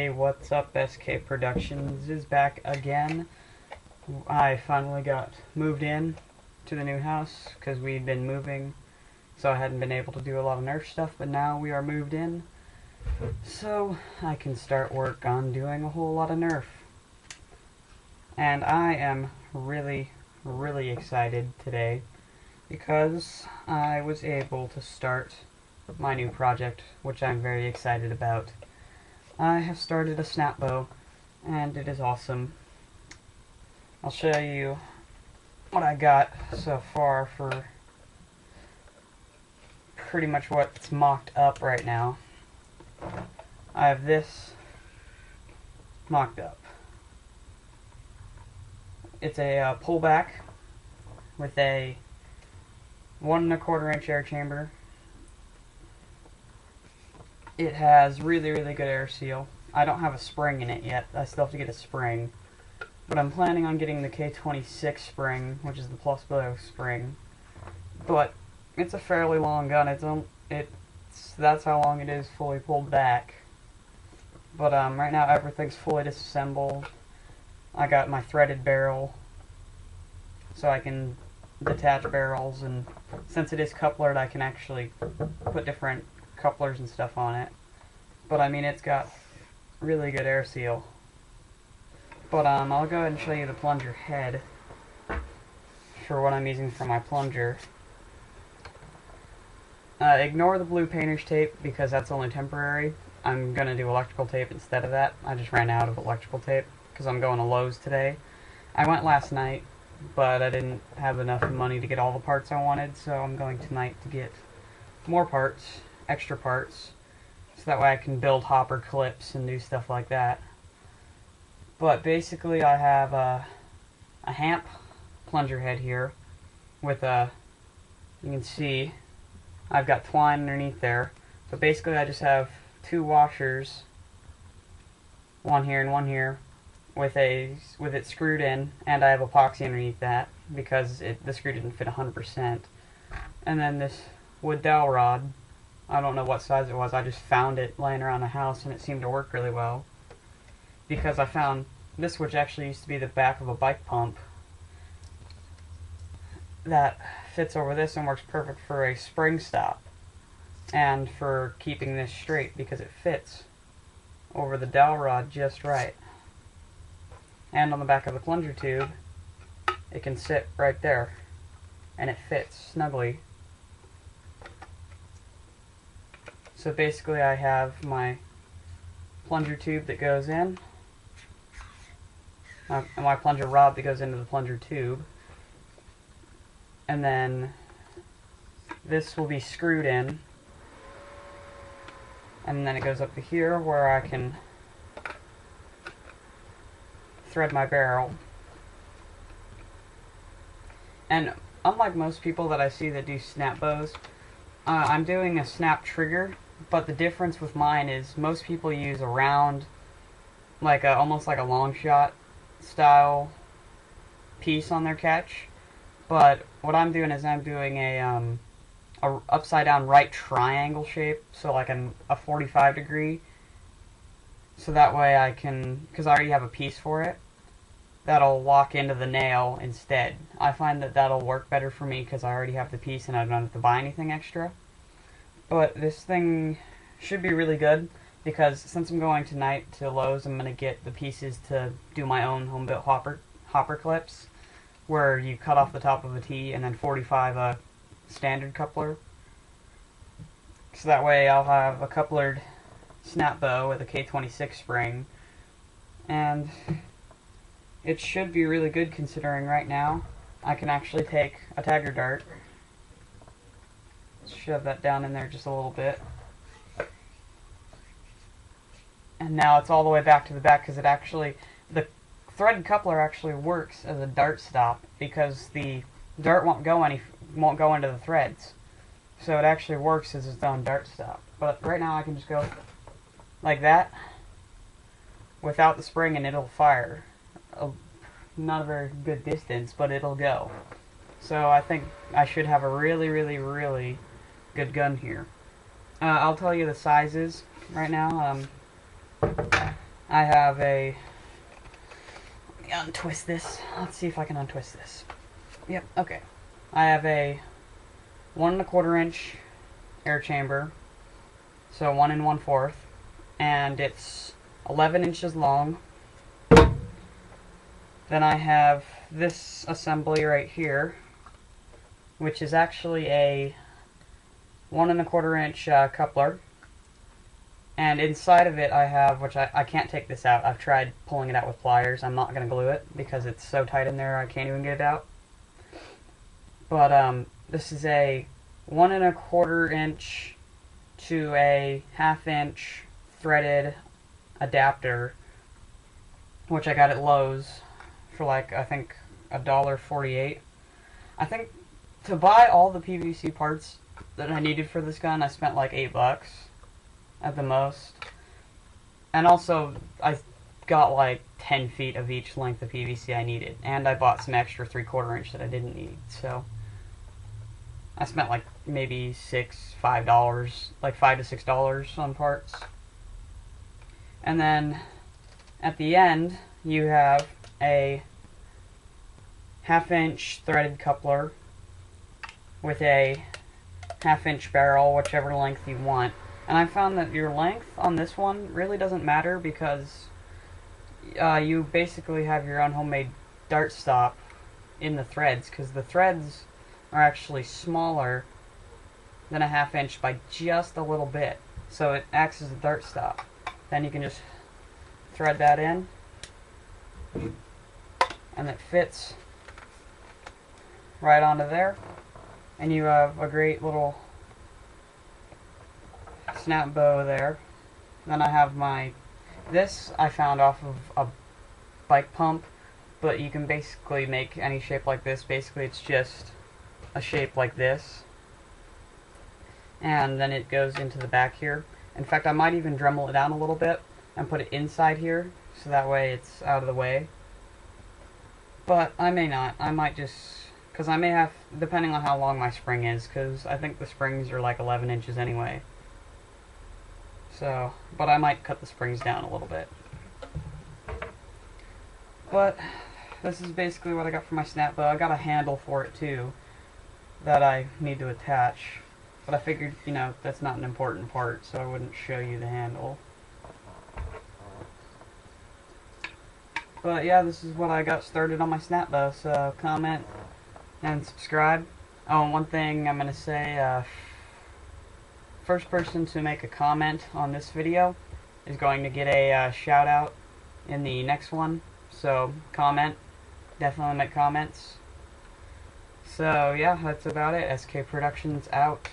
Hey, what's up? SK Productions is back again. I finally got moved in to the new house because we'd been moving, so I hadn't been able to do a lot of Nerf stuff, but now we are moved in, so I can start work on doing a whole lot of Nerf. And I am really excited today because I was able to start my new project, which I'm very excited about. I have started a Snapbow, and it is awesome. I'll show you what I got so far for pretty much what's mocked up right now. I have this mocked up. It's a pullback with a 1 1/4 inch air chamber. It has really good air seal. I don't have a spring in it yet. I still have to get a spring. But I'm planning on getting the K26 spring, which is the plus blow spring. But it's a fairly long gun. That's how long it is fully pulled back. But right now everything's fully disassembled. I got my threaded barrel, so I can detach barrels, and since it is couplered, I can actually put different couplers and stuff on it. But I mean, it's got really good air seal. But I'll go ahead and show you the plunger head for what I'm using for my plunger. Ignore the blue painter's tape because that's only temporary. I'm gonna do electrical tape instead of that. I just ran out of electrical tape because I'm going to Lowe's today. I went last night, but I didn't have enough money to get all the parts I wanted, so I'm going tonight to get more parts, extra parts, so that way I can build hopper clips and do stuff like that. But basically I have a hamp plunger head here with you can see I've got twine underneath there. But basically I just have 2 washers, one here and one here, with it screwed in, and I have epoxy underneath that because the screw didn't fit 100%. And then this wood dowel rod, I don't know what size it was, I just found it laying around the house and it seemed to work really well. Because I found this, which actually used to be the back of a bike pump, that fits over this and works perfect for a spring stop and for keeping this straight because it fits over the dowel rod just right. And on the back of the plunger tube, it can sit right there and it fits snugly. So basically I have my plunger tube that goes in, my plunger rod that goes into the plunger tube, and then this will be screwed in, and then it goes up to here where I can thread my barrel. And unlike most people that I see that do snap bows, I'm doing a snap trigger, but the difference with mine is most people use a round, almost like a long shot style piece on their catch. But what I'm doing is I'm doing a upside down right triangle shape, so like a 45 degree, so that way I can, because I already have a piece for it, that'll lock into the nail instead. I find that that'll work better for me because I already have the piece and I don't have to buy anything extra. But this thing should be really good because since I'm going tonight to Lowe's, I'm going to get the pieces to do my own home-built hopper clips, where you cut off the top of a T and then 45 a standard coupler. So that way I'll have a couplered snap bow with a K26 spring, and it should be really good considering right now I can actually take a tiger dart, shove that down in there just a little bit, and now it's all the way back to the back because the threaded coupler actually works as a dart stop because the dart won't go into the threads, so it actually works as its own dart stop. But right now I can just go like that without the spring and it'll fire. Not a very good distance, but it'll go. So I think I should have a really good gun here. I'll tell you the sizes right now. I have a... Let me untwist this. Let's see if I can untwist this. Yep, okay. I have a 1 1/4 inch air chamber, so 1 1/4, and it's 11 inches long. Then I have this assembly right here, which is actually a 1 1/4 inch coupler. And inside of it I have, which I can't take this out. I've tried pulling it out with pliers. I'm not going to glue it because it's so tight in there I can't even get it out. But this is a 1 1/4 inch to a 1/2 inch threaded adapter, which I got at Lowe's for like, I think, $1.48. I think to buy all the PVC parts that I needed for this gun, I spent like $8 at the most. And also, I got like 10 feet of each length of PVC I needed, and I bought some extra 3/4 inch that I didn't need. So I spent like maybe $5 to $6 on parts. And then at the end you have a 1/2 inch threaded coupler with a 1/2 inch barrel, whichever length you want. And I found that your length on this one really doesn't matter because you basically have your own homemade dart stop in the threads, because the threads are actually smaller than a 1/2 inch by just a little bit. So it acts as a dart stop. Then you can just thread that in, and it fits right onto there, and you have a great little snap bow there. Then I have this I found off of a bike pump, but you can basically make any shape like this. Basically it's just a shape like this, and then it goes into the back here. In fact, I might even Dremel it down a little bit and put it inside here, so that way it's out of the way. But I may not. I might just, because I may have, depending on how long my spring is, because I think the springs are like 11 inches anyway. So, but I might cut the springs down a little bit. But this is basically what I got for my snap bow. I got a handle for it too that I need to attach, but I figured, you know, that's not an important part, so I wouldn't show you the handle. But yeah, this is what I got started on my snap bow, so comment and subscribe. Oh, and one thing I'm going to say, first person to make a comment on this video is going to get a shout out in the next one. So comment, definitely make comments. So yeah, that's about it. SK Productions out.